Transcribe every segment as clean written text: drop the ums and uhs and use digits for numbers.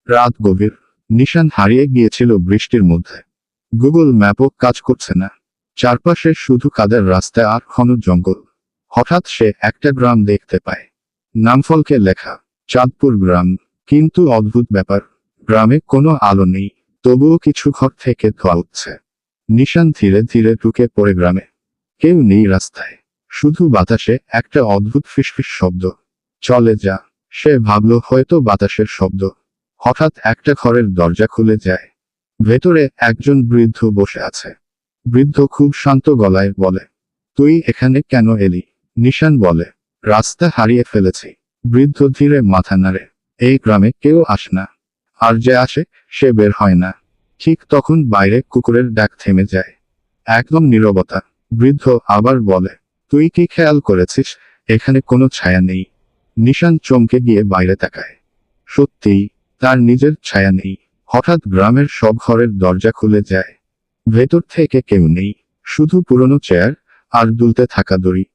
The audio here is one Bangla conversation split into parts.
রাত গভীর। নিশান হারিয়ে গিয়েছিল বৃষ্টির মধ্যে। গুগল ম্যাপও কাজ করছে না। চারপাশে শুধু কাদের রাস্তা আর ঘন জঙ্গল। হঠাৎ সে একটা গ্রাম দেখতে পায়। নামফলকে লেখা চাঁদপুর গ্রাম। কিন্তু অদ্ভুত ব্যাপার, গ্রামে কোনো আলো নেই, তবুও কিছু ঘর থেকে ধোঁয়া উঠছে। নিশান ধীরে ধীরে ঢুকে পড়ে গ্রামে। কেউ নেই রাস্তায়, শুধু বাতাসে একটা অদ্ভুত ফিসফিস শব্দ। চলে যা, সে ভাবল হয়তো বাতাসের শব্দ। হঠাৎ একটা ঘরের দরজা খুলে যায়। ভেতরে একজন বৃদ্ধ বসে আছে। বৃদ্ধ খুব শান্ত গলায় বলে, তুই এখানে কেন এলি? নিশান বলে, রাস্তা হারিয়ে ফেলেছি। বৃদ্ধ ধীরে মাথা নাড়ে, এই গ্রামে কেউ আসে না, আর যে আসে সে বের হয় না। ঠিক তখন বাইরে কুকুরের ডাক থেমে যায়। একদম নীরবতা। বৃদ্ধ আবার বলে, তুই কি খেয়াল করেছিস এখানে কোনো ছায়া নেই? নিশান চমকে গিয়ে বাইরে তাকায়। সত্যিই, তার নিজের ছায়া নেই। হঠাৎ গ্রামের সব ঘরের দরজা খুলে যায়। ভেতর থেকে কেউ নেই, শুধু পুরনো চেয়ার আর দুলতে থাকা দড়ি।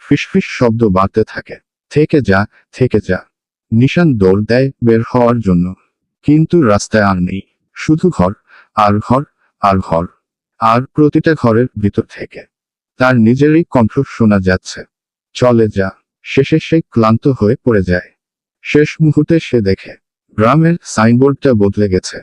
ফিসফিস শব্দ বাড়তে থাকে, থেকে যা, থেকে যা। নিশান দৌড় দেয় বের হওয়ার জন্য, কিন্তু রাস্তায় আর নেই, শুধু ঘর আর ঘর আর ঘর। আর প্রতিটা ঘরের ভিতর থেকে তার নিজেরই কণ্ঠ শোনা যাচ্ছে, চলে যা। শেষে সে ক্লান্ত হয়ে পড়ে যায়। শেষ মুহূর্তে সে দেখে গ্রামের সাইনবোর্ডটা বদলে গেছে।